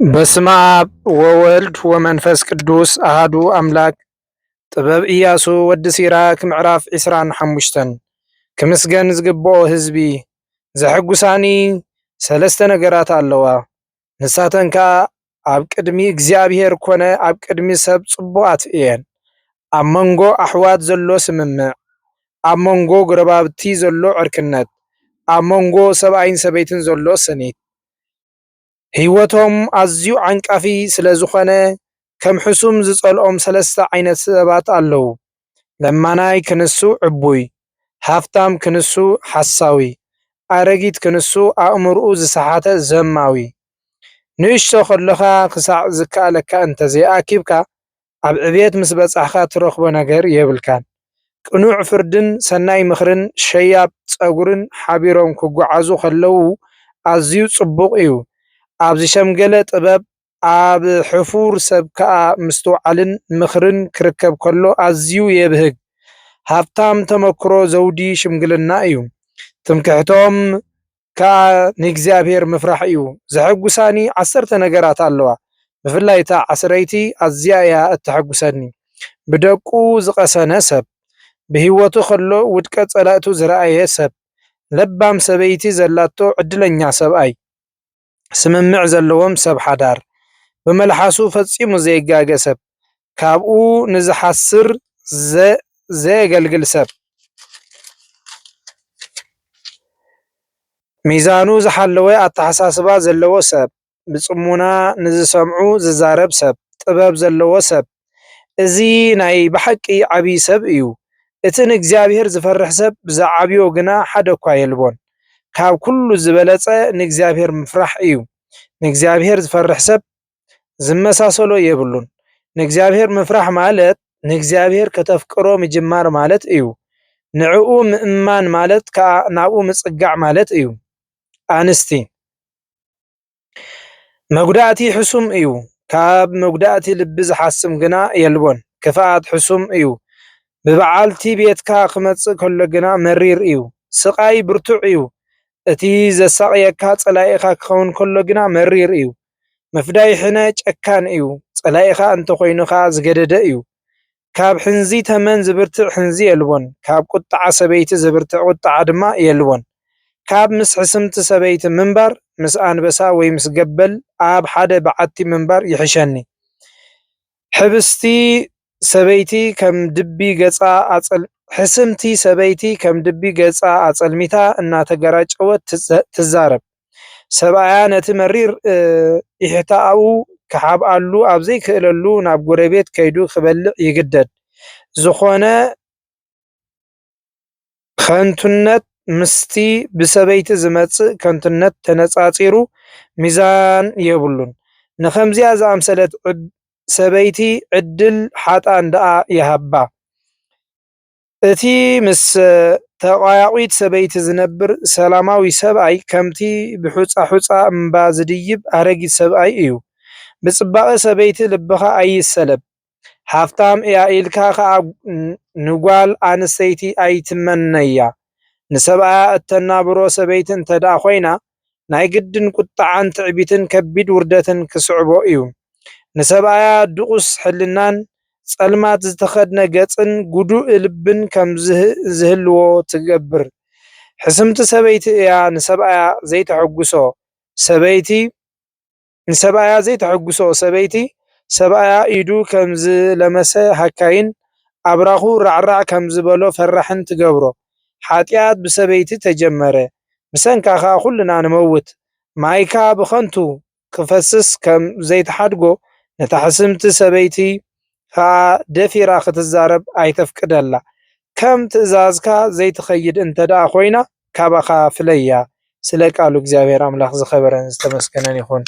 በስመ አብ ወወልድ ወመንፈስ ቅዱስ አሃዱ አምላክ። ጥበብ ኢያሱ ወዲ ሲራክ ምዕራፍ 25 ክምስገን ዝግብኦ ህዝቢ ዘሐጉሳኒ ሰለስተ ነገራት ኣለዋ። ንሳተን ከዓ ኣብ ቅድሚ እግዚአብሔር ኮነ ኣብ ቅድሚ ሰብ ጽቡቃት እየን። ኣብ መንጎ ኣሕዋት ዘሎ ስምምዕ፣ ኣብ መንጎ ጎረባብቲ ዘሎ ዕርክነት፣ ኣብ መንጎ ሰብኣይን ሰበይትን ዘሎ ስኒት ህይወቶም ኣዝዩ ዓንቃፊ ስለ ዝኾነ ከም ሕሱም ዝጸልኦም ሰለስተ ዓይነት ሰባት ኣለዉ። ለማናይ ክንሱ ዕቡይ፣ ሃፍታም ክንሱ ሓሳዊ፣ ኣረጊት ክንሱ ኣእምርኡ ዝሰሓተ ዘማዊ። ንእሽቶ ከለኻ ክሳዕ ዝከኣለካ እንተዘይኣኪብካ ኣብ ዕብየት ምስ በጻሕኻ ትረኽቦ ነገር የብልካን። ቅኑዕ ፍርድን ሰናይ ምኽርን ሸያብ ጸጉርን ሓቢሮም ክጓዓዙ ከለዉ ኣዝዩ ጽቡቕ እዩ። ኣብ ዝሸምገለ ጥበብ ኣብ ሕፉር ሰብ ከዓ ምስትውዓልን ምኽርን ክርከብ ከሎ ኣዝዩ የብህግ። ሃብታም ተመክሮ ዘውዲ ሽምግልና እዩ። ትምክሕቶም ከዓ ንእግዚአብሔር ምፍራሕ እዩ። ዘሐጉሳኒ 10 ነገራት ኣለዋ። ብፍላይ እታ 10ይቲ ኣዝያ እያ እትሐጉሰኒ። ብደቁ ዝቐሰነ ሰብ፣ ብህይወቱ ከሎ ውድቀት ጸላእቱ ዝረኣየ ሰብ፣ ለባም ሰበይቲ ዘላቶ ዕድለኛ ሰብኣይ፣ ስምምዕ ዘለዎም ሰብ ሓዳር፣ ብመልሓሱ ፈጺሙ ዘይጋገ ሰብ፣ ካብኡ ንዝሓስር ዘየገልግል ሰብ፣ ሚዛኑ ዝሓለወ ኣተሓሳስባ ዘለዎ ሰብ፣ ብጽሙና ንዝሰምዑ ዝዛረብ ሰብ፣ ጥበብ ዘለዎ ሰብ። እዚ ናይ ብሓቂ ዓብይ ሰብ እዩ። እቲ ንእግዚአብሔር ዝፈርሕ ሰብ ብዛዓብዮ ግና ሓደ እኳ የልቦን። ካብ ኩሉ ዝበለጸ ንእግዚአብሔር ምፍራሕ እዩ። ንእግዚአብሔር ዝፈርሕ ሰብ ዝመሳሰሎ የብሉን። ንእግዚአብሔር ምፍራሕ ማለት ንእግዚአብሔር ከተፍቅሮ ምጅማር ማለት እዩ። ንዕኡ ምእማን ማለት ከዓ ናብኡ ምጽጋዕ ማለት እዩ። ኣንስቲ መጉዳእቲ ሕሱም እዩ። ካብ መጉዳእቲ ልቢ ዝሓስም ግና የልቦን። ክፍኣት ሕሱም እዩ። ብበዓልቲ ቤትካ ክመጽእ ከሎ ግና መሪር እዩ። ስቃይ ብርቱዕ እዩ። እቲ ዘሳቅየካ ጸላኢኻ ክኸውን ከሎ ግና መሪር እዩ። መፍዳይ ሕነ ጨካን እዩ። ጸላኢኻ እንተኮይኑኻ ዝገደደ እዩ። ካብ ሕንዚ ተመን ዝብርትዕ ሕንዚ የልቦን። ካብ ቁጣዓ ሰበይቲ ዝብርትዕ ቁጣዓ ድማ የልቦን። ካብ ምስ ሕስምቲ ሰበይቲ ምንባር ምስ ኣንበሳ ወይ ምስ ገበል ኣብ ሓደ በዓቲ ምንባር ይሕሸኒ። ሕብስቲ ሰበይቲ ከም ድቢ ገጻ ሕስምቲ ሰበይቲ ከም ድቢ ገጻ ኣጸልሚታ እናተገራጨወት ትዛረብ። ሰብኣያ ነቲ መሪር ኢሕታኡ ክሓብኣሉ ኣብ ዘይክእለሉ ናብ ጎረቤት ከይዱ ክበልዕ ይግደድ። ዝኾነ ከንቱነት ምስቲ ብሰበይቲ ዝመጽእ ከንቱነት ተነጻጺሩ ሚዛን የብሉን። ንኸምዚኣ ዝኣምሰለት ሰበይቲ ዕድል ሓጣን ደኣ ይሃባ። እቲ ምስ ተቋያቂት ሰበይቲ ዝነብር ሰላማዊ ሰብኣይ ከምቲ ብሑፃ እምባ ዝድይብ ኣረጊት ሰብኣይ እዩ። ብጽባቐ ሰበይቲ ልብኻ ኣይሰለብ። ሃፍታም እያ ኢልካ ከዓ ንጓል ኣንስተይቲ ኣይትመነያ። ንሰብኣያ እተናብሮ ሰበይቲ እንተደኣ ኮይና ናይ ግድን ቁጣዓን ትዕቢትን ከቢድ ውርደትን ክስዕቦ እዩ። ንሰብኣያ ድቁስ ሕልናን ጸልማት ዝተኸድነ ገጽን ጉዱእ ልብን ከም ዝህልዎ ትገብር። ሕስምቲ ሰበይቲ እያ ንሰብኣያ ዘይተሐጉሶ ሰበይቲ ሰብኣያ ኢዱ ከም ዝለመሰ ሃካይን ኣብራኹ ራዕራዕ ከም ዝበሎ ፈራሕን ትገብሮ። ሓጢኣት ብሰበይቲ ተጀመረ፣ ብሰንካኻ ኩልና ንመውት። ማይካ ብኸንቱ ክፈስስ ከም ዘይተሓድጎ ነታ ሕስምቲ ሰበይቲ ከዓ ደፊራ ክትዛረብ ኣይተፍቅደላ። ከም ትእዛዝካ ዘይትኸይድ እንተደኣ ኮይና ካባኻ ፍለያ። ስለ ቃሉ እግዚአብሔር ኣምላኽ ዝኸበረን ዝተመስገነን ይኹን።